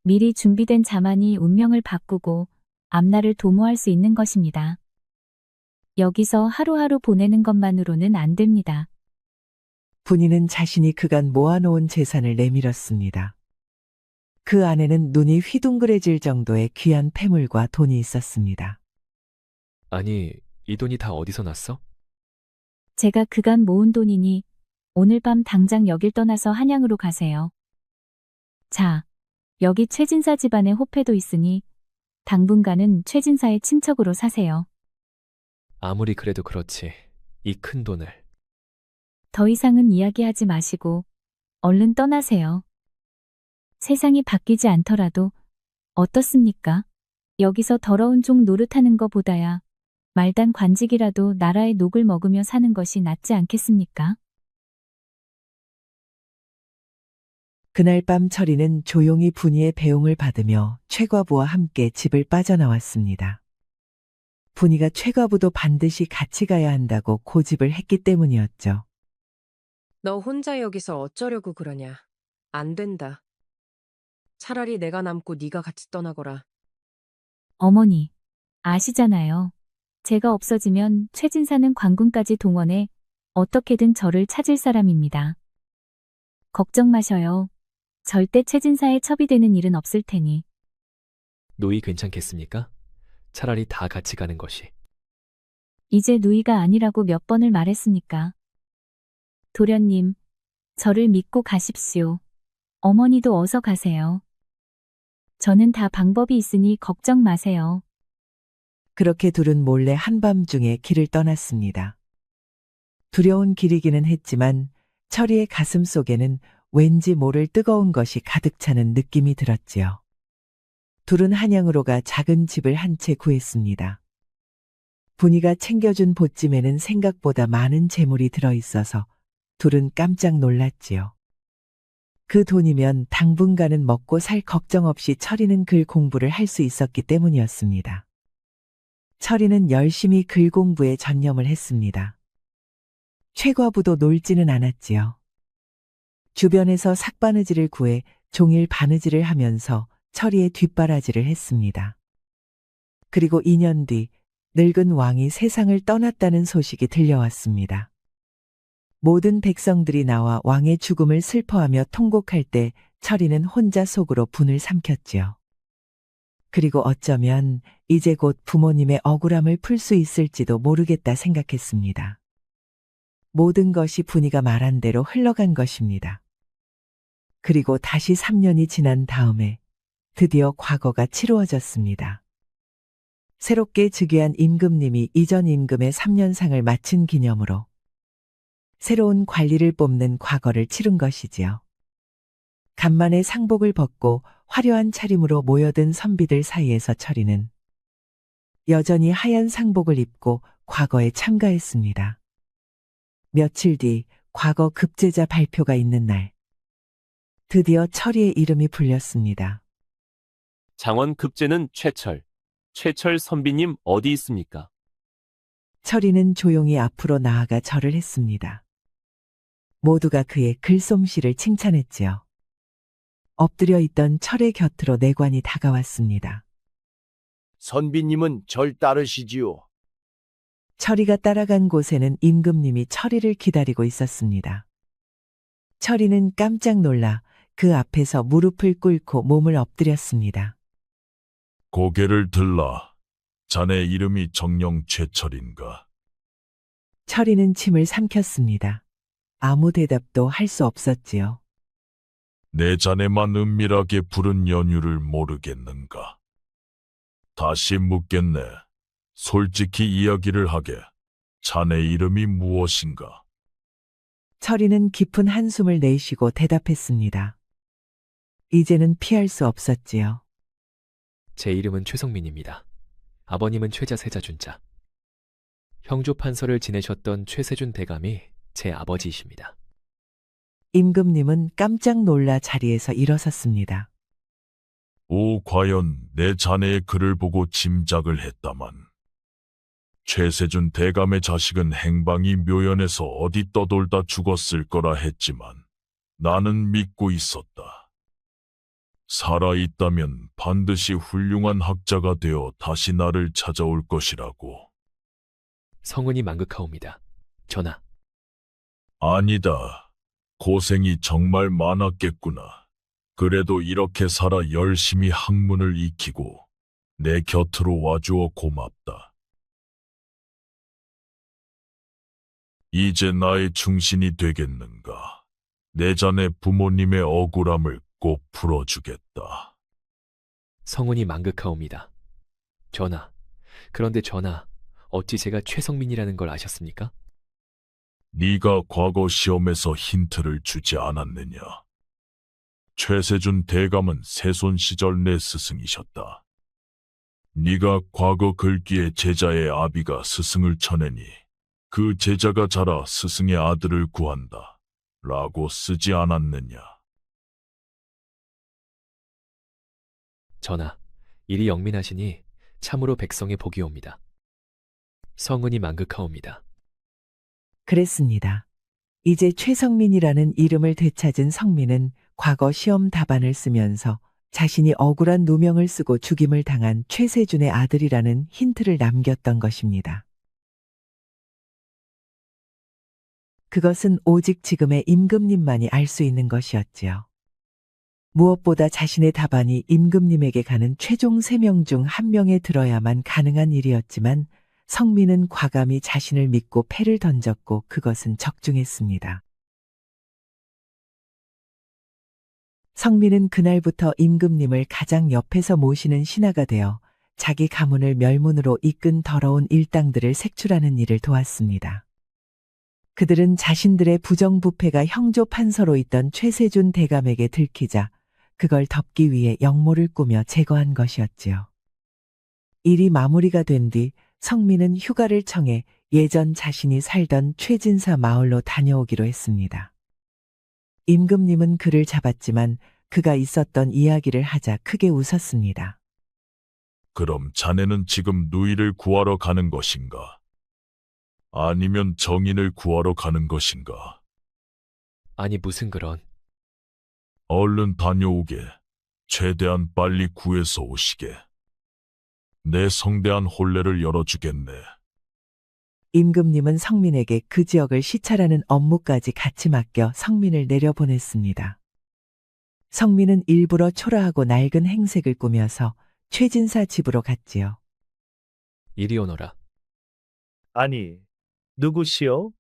미리 준비된 자만이 운명을 바꾸고 앞날을 도모할 수 있는 것입니다. 여기서 하루하루 보내는 것만으로는 안 됩니다. 분이는 자신이 그간 모아놓은 재산을 내밀었습니다. 그 안에는 눈이 휘둥그레질 정도의 귀한 폐물과 돈이 있었습니다. 아니, 이 돈이 다 어디서 났어? 제가 그간 모은 돈이니 오늘 밤 당장 여길 떠나서 한양으로 가세요. 자, 여기 최진사 집안의 호패도 있으니 당분간은 최진사의 친척으로 사세요. 아무리 그래도 그렇지. 이 큰 돈을. 더 이상은 이야기하지 마시고 얼른 떠나세요. 세상이 바뀌지 않더라도 어떻습니까? 여기서 더러운 종 노릇하는 것보다야 말단 관직이라도 나라의 녹을 먹으며 사는 것이 낫지 않겠습니까? 그날 밤 철이는 조용히 분이의 배웅을 받으며 최과부와 함께 집을 빠져나왔습니다. 분이가 최과부도 반드시 같이 가야 한다고 고집을 했기 때문이었죠. 너 혼자 여기서 어쩌려고 그러냐. 안 된다. 차라리 내가 남고 네가 같이 떠나거라. 어머니, 아시잖아요. 제가 없어지면 최진사는 관군까지 동원해 어떻게든 저를 찾을 사람입니다. 걱정 마셔요. 절대 최진사에 첩이 되는 일은 없을 테니. 누이 괜찮겠습니까? 차라리 다 같이 가는 것이. 이제 누이가 아니라고 몇 번을 말했으니까. 도련님, 저를 믿고 가십시오. 어머니도 어서 가세요. 저는 다 방법이 있으니 걱정 마세요. 그렇게 둘은 몰래 한밤중에 길을 떠났습니다. 두려운 길이기는 했지만 철이의 가슴 속에는 왠지 모를 뜨거운 것이 가득 차는 느낌이 들었지요. 둘은 한양으로 가 작은 집을 한 채 구했습니다. 분이가 챙겨준 보찜에는 생각보다 많은 재물이 들어있어서 둘은 깜짝 놀랐지요. 그 돈이면 당분간은 먹고 살 걱정 없이 철이는 글 공부를 할 수 있었기 때문이었습니다. 철이는 열심히 글 공부에 전념을 했습니다. 최과부도 놀지는 않았지요. 주변에서 삭바느질을 구해 종일 바느질을 하면서 철이의 뒷바라지를 했습니다. 그리고 2년 뒤 늙은 왕이 세상을 떠났다는 소식이 들려왔습니다. 모든 백성들이 나와 왕의 죽음을 슬퍼하며 통곡할 때 철이는 혼자 속으로 분을 삼켰지요. 그리고 어쩌면 이제 곧 부모님의 억울함을 풀 수 있을지도 모르겠다 생각했습니다. 모든 것이 분이가 말한 대로 흘러간 것입니다. 그리고 다시 3년이 지난 다음에 드디어 과거가 치루어졌습니다. 새롭게 즉위한 임금님이 이전 임금의 3년상을 마친 기념으로 새로운 관리를 뽑는 과거를 치른 것이지요. 간만에 상복을 벗고 화려한 차림으로 모여든 선비들 사이에서 철이는 여전히 하얀 상복을 입고 과거에 참가했습니다. 며칠 뒤 과거 급제자 발표가 있는 날, 드디어 철이의 이름이 불렸습니다. 장원 급제는 최철. 최철 선비님 어디 있습니까? 철이는 조용히 앞으로 나아가 절을 했습니다. 모두가 그의 글솜씨를 칭찬했지요. 엎드려 있던 철의 곁으로 내관이 다가왔습니다. 선비님은 절 따르시지요. 철이가 따라간 곳에는 임금님이 철이를 기다리고 있었습니다. 철이는 깜짝 놀라 그 앞에서 무릎을 꿇고 몸을 엎드렸습니다. 고개를 들라. 자네 이름이 정령 최철인가? 철이는 침을 삼켰습니다. 아무 대답도 할 수 없었지요. 내 자네만 은밀하게 부른 연유를 모르겠는가? 다시 묻겠네. 솔직히 이야기를 하게. 자네 이름이 무엇인가? 철이는 깊은 한숨을 내쉬고 대답했습니다. 이제는 피할 수 없었지요. 제 이름은 최성민입니다. 아버님은 최자세자준자. 형조 판서를 지내셨던 최세준 대감이 제 아버지이십니다. 임금님은 깜짝 놀라 자리에서 일어섰습니다. 오, 과연 내 자네의 글을 보고 짐작을 했다만. 최세준 대감의 자식은 행방이 묘연해서 어디 떠돌다 죽었을 거라 했지만 나는 믿고 있었다. 살아있다면 반드시 훌륭한 학자가 되어 다시 나를 찾아올 것이라고. 성은이 만극하옵니다. 전하. 아니다. 고생이 정말 많았겠구나. 그래도 이렇게 살아 열심히 학문을 익히고 내 곁으로 와주어 고맙다. 이제 나의 충신이 되겠는가? 내 자네 부모님의 억울함을 꼭 풀어주겠다. 성은이 만극하옵니다. 전하. 그런데 전하, 어찌 제가 최성민이라는 걸 아셨습니까? 네가 과거 시험에서 힌트를 주지 않았느냐? 최세준 대감은 세손 시절 내 스승이셨다. 네가 과거 글귀에 제자의 아비가 스승을 쳐내니 그 제자가 자라 스승의 아들을 구한다 라고 쓰지 않았느냐? 전하, 일이 영민하시니 참으로 백성의 복이옵니다. 성은이 만극하옵니다. 그랬습니다. 이제 최성민이라는 이름을 되찾은 성민은 과거 시험 답안을 쓰면서 자신이 억울한 누명을 쓰고 죽임을 당한 최세준의 아들이라는 힌트를 남겼던 것입니다. 그것은 오직 지금의 임금님만이 알 수 있는 것이었지요. 무엇보다 자신의 답안이 임금님에게 가는 최종 3명 중 1명에 들어야만 가능한 일이었지만 성민은 과감히 자신을 믿고 패를 던졌고 그것은 적중했습니다. 성민은 그날부터 임금님을 가장 옆에서 모시는 신하가 되어 자기 가문을 멸문으로 이끈 더러운 일당들을 색출하는 일을 도왔습니다. 그들은 자신들의 부정부패가 형조 판서로 있던 최세준 대감에게 들키자 그걸 덮기 위해 역모를 꾸며 제거한 것이었지요. 일이 마무리가 된 뒤 성민은 휴가를 청해 예전 자신이 살던 최진사 마을로 다녀오기로 했습니다. 임금님은 그를 잡았지만 그가 있었던 이야기를 하자 크게 웃었습니다. 그럼 자네는 지금 누이를 구하러 가는 것인가? 아니면 정인을 구하러 가는 것인가? 아니, 무슨 그런. 얼른 다녀오게. 최대한 빨리 구해서 오시게. 내 성대한 혼례를 열어주겠네. 임금님은 성민에게 그 지역을 시찰하는 업무까지 같이 맡겨 성민을 내려보냈습니다. 성민은 일부러 초라하고 낡은 행색을 꾸며서 최진사 집으로 갔지요. 이리 오너라. 아니, 누구시오?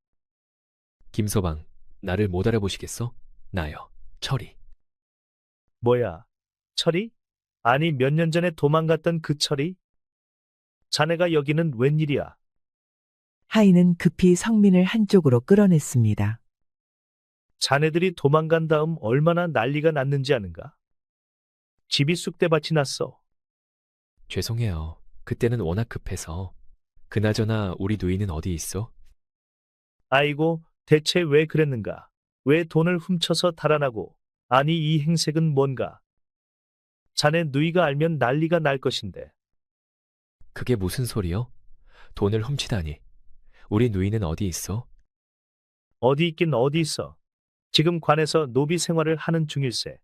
김서방, 나를 못 알아보시겠어? 나요, 철이. 뭐야, 철이? 아니, 몇 년 전에 도망갔던 그 철이? 자네가 여기는 웬일이야? 하인은 급히 성민을 한쪽으로 끌어냈습니다. 자네들이 도망간 다음 얼마나 난리가 났는지 아는가? 집이 쑥대밭이 났어. 죄송해요. 그때는 워낙 급해서. 그나저나 우리 누이는 어디 있어? 아이고, 대체 왜 그랬는가? 왜 돈을 훔쳐서 달아나고? 아니, 이 행색은 뭔가? 자네 누이가 알면 난리가 날 것인데. 그게 무슨 소리요? 돈을 훔치다니. 우리 누이는 어디 있어? 어디 있긴 어디 있어. 지금 관에서 노비 생활을 하는 중일세.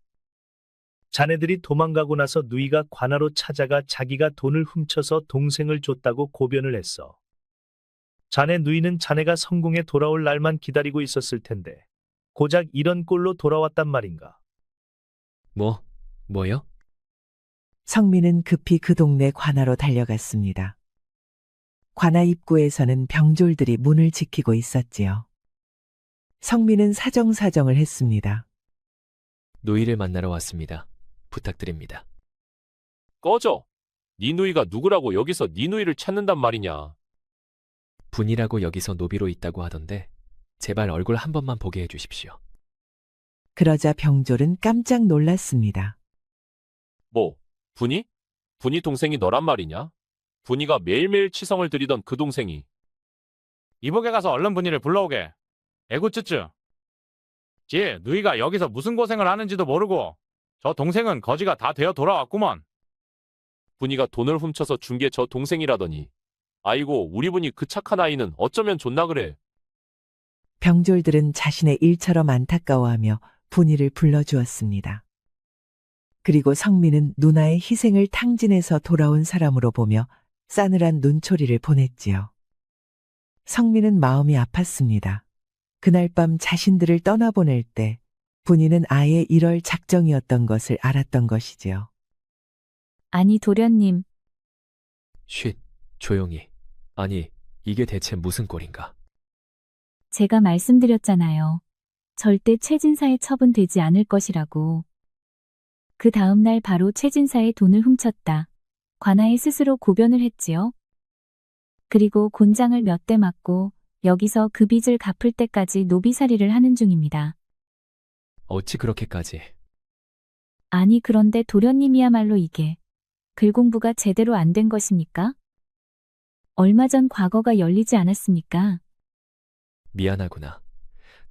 자네들이 도망가고 나서 누이가 관하로 찾아가 자기가 돈을 훔쳐서 동생을 줬다고 고변을 했어. 자네 누이는 자네가 성궁에 돌아올 날만 기다리고 있었을 텐데 고작 이런 꼴로 돌아왔단 말인가. 뭐요? 성민은 급히 그 동네 관하로 달려갔습니다. 관하 입구에서는 병졸들이 문을 지키고 있었지요. 성민은 사정사정을 했습니다. 누이를 만나러 왔습니다. 부탁드립니다. 꺼져. 네 누이가 누구라고 여기서 네 누이를 찾는단 말이냐. 분이라고 여기서 노비로 있다고 하던데 제발 얼굴 한 번만 보게 해주십시오. 그러자 병졸은 깜짝 놀랐습니다. 뭐, 분이? 분이 동생이 너란 말이냐? 분이가 매일매일 치성을 들이던 그 동생이. 이복에 가서 얼른 분이를 불러오게. 애구쯔쯔. 지 누이가 여기서 무슨 고생을 하는지도 모르고 저 동생은 거지가 다 되어 돌아왔구먼. 분이가 돈을 훔쳐서 준 게 저 동생이라더니. 아이고, 우리 분이 그 착한 아이는 어쩌면 좋나 그래. 병졸들은 자신의 일처럼 안타까워하며 분이를 불러주었습니다. 그리고 성민은 누나의 희생을 탕진해서 돌아온 사람으로 보며 싸늘한 눈초리를 보냈지요. 성민은 마음이 아팠습니다. 그날 밤 자신들을 떠나보낼 때 분이는 아예 이럴 작정이었던 것을 알았던 것이지요. 아니, 도련님. 쉿, 조용히. 아니, 이게 대체 무슨 꼴인가? 제가 말씀드렸잖아요. 절대 최진사의 첩은 되지 않을 것이라고. 그 다음날 바로 최진사의 돈을 훔쳤다. 관아에 스스로 고변을 했지요. 그리고 곤장을 몇 대 맞고 여기서 그 빚을 갚을 때까지 노비살이를 하는 중입니다. 어찌 그렇게까지? 아니, 그런데 도련님이야말로 이게 글 공부가 제대로 안 된 것입니까? 얼마 전 과거가 열리지 않았습니까? 미안하구나.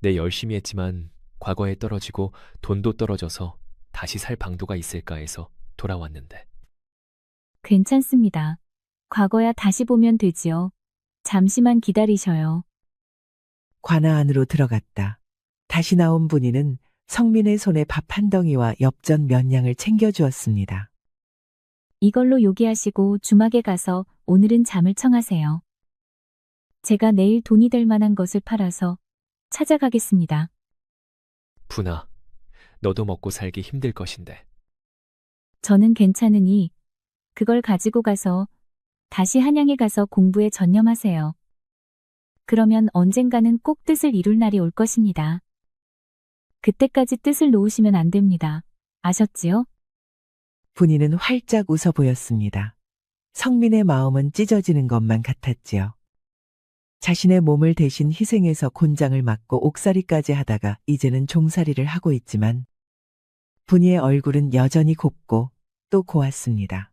내 열심히 했지만 과거에 떨어지고 돈도 떨어져서 다시 살 방도가 있을까 해서 돌아왔는데. 괜찮습니다. 과거야 다시 보면 되지요. 잠시만 기다리셔요. 관아 안으로 들어갔다. 다시 나온 분이는 성민의 손에 밥 한 덩이와 엽전 몇 양을 챙겨주었습니다. 이걸로 요기하시고 주막에 가서 오늘은 잠을 청하세요. 제가 내일 돈이 될 만한 것을 팔아서 찾아가겠습니다. 분아, 너도 먹고 살기 힘들 것인데. 저는 괜찮으니 그걸 가지고 가서 다시 한양에 가서 공부에 전념하세요. 그러면 언젠가는 꼭 뜻을 이룰 날이 올 것입니다. 그때까지 뜻을 놓으시면 안 됩니다. 아셨지요? 분이는 활짝 웃어 보였습니다. 성민의 마음은 찢어지는 것만 같았지요. 자신의 몸을 대신 희생해서 곤장을 맞고 옥살이까지 하다가 이제는 종살이를 하고 있지만 분이의 얼굴은 여전히 곱고 또 고왔습니다.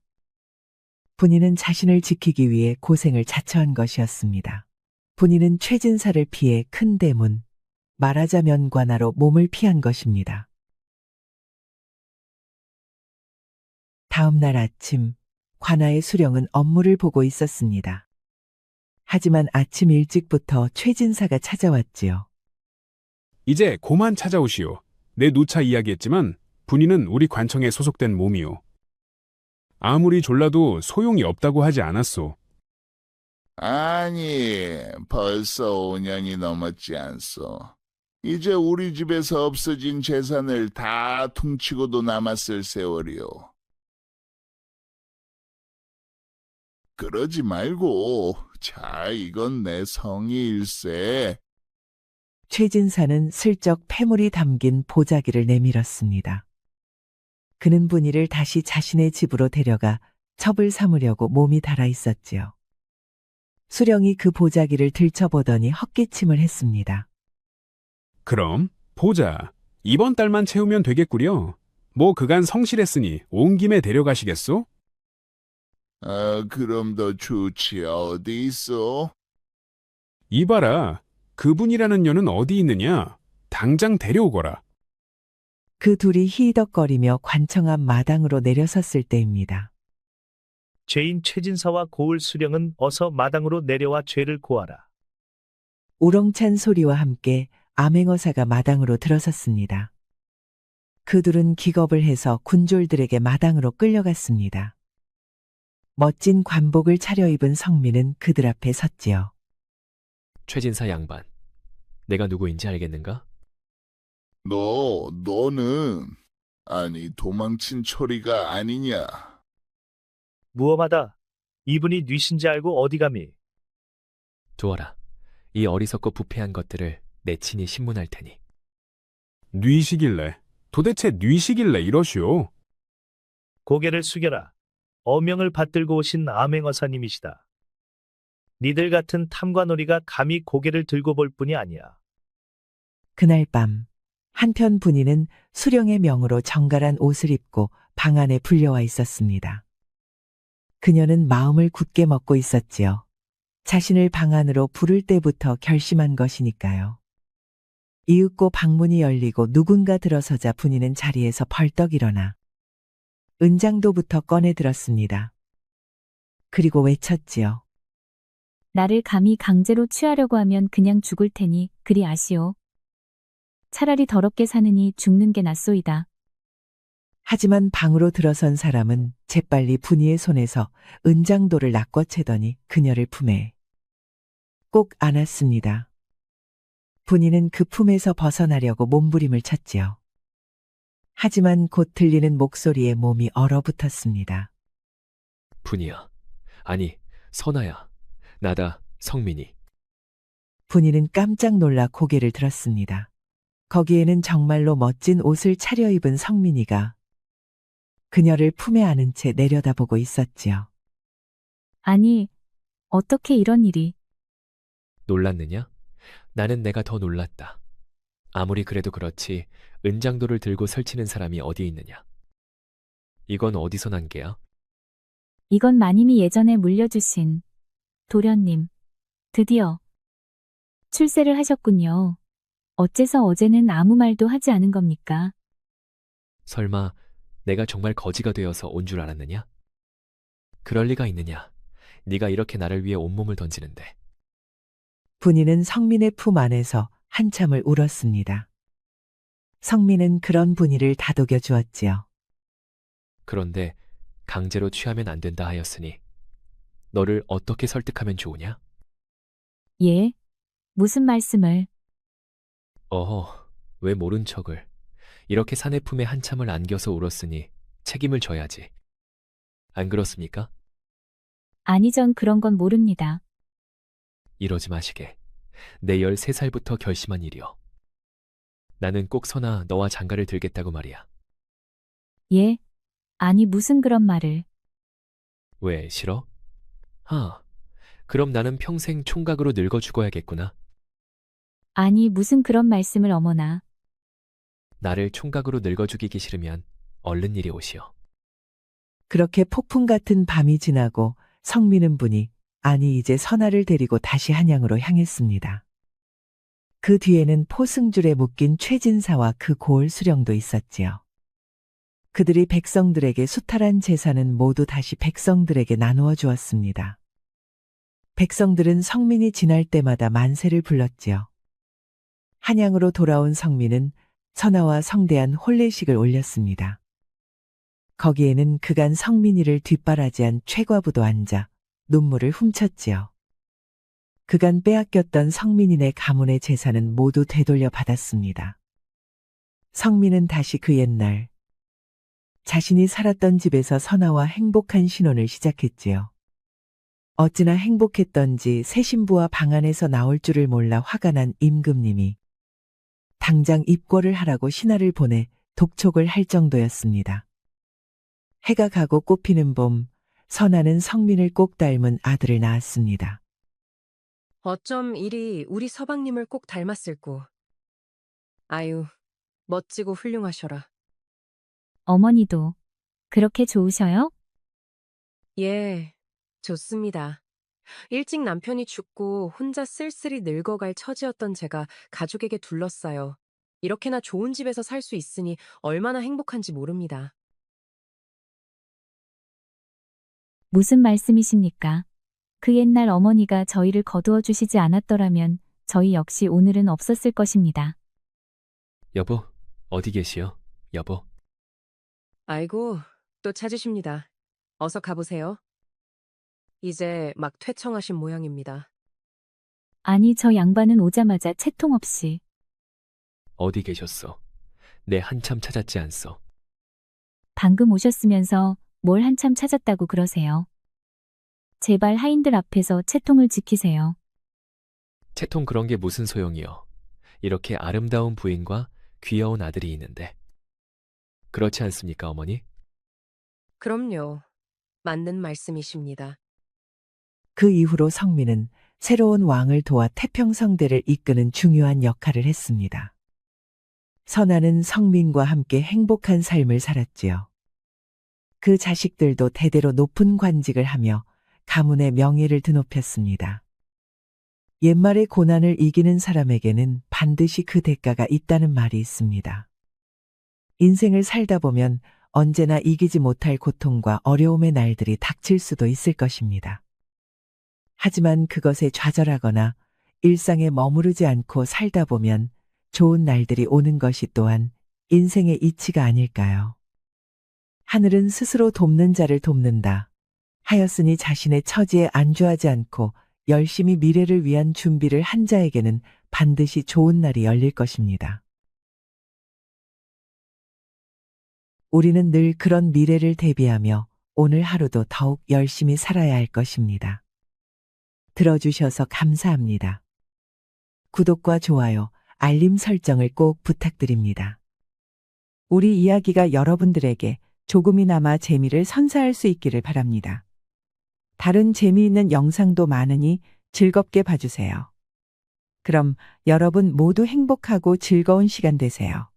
분이는 자신을 지키기 위해 고생을 자처한 것이었습니다. 분이는 최진사를 피해 큰 대문, 말하자면 관아로 몸을 피한 것입니다. 다음 날 아침, 관아의 수령은 업무를 보고 있었습니다. 하지만 아침 일찍부터 최진사가 찾아왔지요. 이제 고만 찾아오시오. 내 누차 이야기했지만 분이는 우리 관청에 소속된 몸이오. 아무리 졸라도 소용이 없다고 하지 않았소. 아니, 벌써 5년이 넘었지 않소. 이제 우리 집에서 없어진 재산을 다 퉁치고도 남았을 세월이오. 그러지 말고, 자, 이건 내 성의일세. 최진사는 슬쩍 폐물이 담긴 보자기를 내밀었습니다. 그는 분이를 다시 자신의 집으로 데려가 첩을 삼으려고 몸이 달아 있었지요. 수령이 그 보자기를 들춰보더니 헛기침을 했습니다. 그럼 보자. 이번 달만 채우면 되겠구려. 뭐 그간 성실했으니 온 김에 데려가시겠소? 그럼 더 좋지. 어디 있어? 이봐라. 그분이라는 년은 어디 있느냐? 당장 데려오거라. 그 둘이 히덕거리며 관청 앞 마당으로 내려섰을 때입니다. 죄인 최진사와 고을 수령은 어서 마당으로 내려와 죄를 고하라. 우렁찬 소리와 함께 암행어사가 마당으로 들어섰습니다. 그 둘은 기겁을 해서 군졸들에게 마당으로 끌려갔습니다. 멋진 관복을 차려입은 성민은 그들 앞에 섰지요. 최진사 양반, 내가 누구인지 알겠는가? 너는, 아니, 도망친 초리가 아니냐? 무엄하다. 이분이 뉘신지 알고 어디 감히. 두어라. 이 어리석고 부패한 것들을 내 친히 신문할 테니. 뉘시길래, 도대체 뉘시길래 이러시오? 고개를 숙여라. 어명을 받들고 오신 암행어사님이시다. 니들 같은 탐관오리가 감히 고개를 들고 볼 뿐이 아니야. 그날 밤, 한편 분이는 수령의 명으로 정갈한 옷을 입고 방 안에 불려와 있었습니다. 그녀는 마음을 굳게 먹고 있었지요. 자신을 방 안으로 부를 때부터 결심한 것이니까요. 이윽고 방문이 열리고 누군가 들어서자 분이는 자리에서 벌떡 일어나 은장도부터 꺼내 들었습니다. 그리고 외쳤지요. 나를 감히 강제로 취하려고 하면 그냥 죽을 테니 그리 아시오. 차라리 더럽게 사느니 죽는 게 낫소이다. 하지만 방으로 들어선 사람은 재빨리 분이의 손에서 은장도를 낚아채더니 그녀를 품에 꼭 안았습니다. 분이는 그 품에서 벗어나려고 몸부림을 쳤지요. 하지만 곧 들리는 목소리에 몸이 얼어붙었습니다. 분이야. 아니, 선아야. 나다, 성민이. 분이는 깜짝 놀라 고개를 들었습니다. 거기에는 정말로 멋진 옷을 차려입은 성민이가 그녀를 품에 안은 채 내려다보고 있었지요. 아니, 어떻게 이런 일이? 놀랐느냐? 나는 내가 더 놀랐다. 아무리 그래도 그렇지 은장도를 들고 설치는 사람이 어디 있느냐? 이건 어디서 난 게야? 이건 마님이 예전에 물려주신 도련님. 드디어 출세를 하셨군요. 어째서 어제는 아무 말도 하지 않은 겁니까? 설마 내가 정말 거지가 되어서 온 줄 알았느냐? 그럴 리가 있느냐? 네가 이렇게 나를 위해 온몸을 던지는데. 분이는 성민의 품 안에서 한참을 울었습니다. 성민은 그런 분이를 다독여 주었지요. 그런데 강제로 취하면 안 된다 하였으니 너를 어떻게 설득하면 좋으냐? 예? 무슨 말씀을? 어허, 왜 모른 척을. 이렇게 사내 품에 한참을 안겨서 울었으니 책임을 져야지. 안 그렇습니까? 아니, 전 그런 건 모릅니다. 이러지 마시게. 내 13살부터 결심한 일이여. 나는 꼭 선아 너와 장가를 들겠다고 말이야. 예? 아니, 무슨 그런 말을. 왜, 싫어? 그럼 나는 평생 총각으로 늙어 죽어야겠구나. 아니, 무슨 그런 말씀을 어머나. 나를 총각으로 늙어 죽이기 싫으면 얼른 이리 오시오. 그렇게 폭풍 같은 밤이 지나고 성민은 분이 아니 이제 선아를 데리고 다시 한양으로 향했습니다. 그 뒤에는 포승줄에 묶인 최진사와 그 고을 수령도 있었지요. 그들이 백성들에게 수탈한 재산은 모두 다시 백성들에게 나누어 주었습니다. 백성들은 성민이 지날 때마다 만세를 불렀지요. 한양으로 돌아온 성민은 선하와 성대한 혼례식을 올렸습니다. 거기에는 그간 성민이를 뒷바라지한 최과부도 앉아 눈물을 훔쳤지요. 그간 빼앗겼던 성민인의 가문의 재산은 모두 되돌려 받았습니다. 성민은 다시 그 옛날 자신이 살았던 집에서 선하와 행복한 신혼을 시작했지요. 어찌나 행복했던지 새 신부와 방 안에서 나올 줄을 몰라 화가 난 임금님이 당장 입궐을 하라고 신하를 보내 독촉을 할 정도였습니다. 해가 가고 꽃피는 봄, 선하는 성민을 꼭 닮은 아들을 낳았습니다. 어쩜 이리 우리 서방님을 꼭 닮았을꼬. 아유, 멋지고 훌륭하셔라. 어머니도 그렇게 좋으셔요? 예, 좋습니다. 일찍 남편이 죽고 혼자 쓸쓸히 늙어갈 처지였던 제가 가족에게 둘러싸여 이렇게나 좋은 집에서 살 수 있으니 얼마나 행복한지 모릅니다. 무슨 말씀이십니까? 그 옛날 어머니가 저희를 거두어 주시지 않았더라면 저희 역시 오늘은 없었을 것입니다. 여보, 어디 계시오? 여보. 아이고, 또 찾으십니다. 어서 가보세요. 이제 막 퇴청하신 모양입니다. 아니, 저 양반은 오자마자 채통 없이. 어디 계셨어? 내 한참 찾았지 않소? 방금 오셨으면서 뭘 한참 찾았다고 그러세요. 제발 하인들 앞에서 채통을 지키세요. 채통 그런 게 무슨 소용이요? 이렇게 아름다운 부인과 귀여운 아들이 있는데. 그렇지 않습니까, 어머니? 그럼요. 맞는 말씀이십니다. 그 이후로 성민은 새로운 왕을 도와 태평성대를 이끄는 중요한 역할을 했습니다. 선하는 성민과 함께 행복한 삶을 살았지요. 그 자식들도 대대로 높은 관직을 하며 가문의 명예를 드높였습니다. 옛말의 고난을 이기는 사람에게는 반드시 그 대가가 있다는 말이 있습니다. 인생을 살다 보면 언제나 이기지 못할 고통과 어려움의 날들이 닥칠 수도 있을 것입니다. 하지만 그것에 좌절하거나 일상에 머무르지 않고 살다 보면 좋은 날들이 오는 것이 또한 인생의 이치가 아닐까요? 하늘은 스스로 돕는 자를 돕는다 하였으니 자신의 처지에 안주하지 않고 열심히 미래를 위한 준비를 한 자에게는 반드시 좋은 날이 열릴 것입니다. 우리는 늘 그런 미래를 대비하며 오늘 하루도 더욱 열심히 살아야 할 것입니다. 들어주셔서 감사합니다. 구독과 좋아요, 알림 설정을 꼭 부탁드립니다. 우리 이야기가 여러분들에게 조금이나마 재미를 선사할 수 있기를 바랍니다. 다른 재미있는 영상도 많으니 즐겁게 봐주세요. 그럼 여러분 모두 행복하고 즐거운 시간 되세요.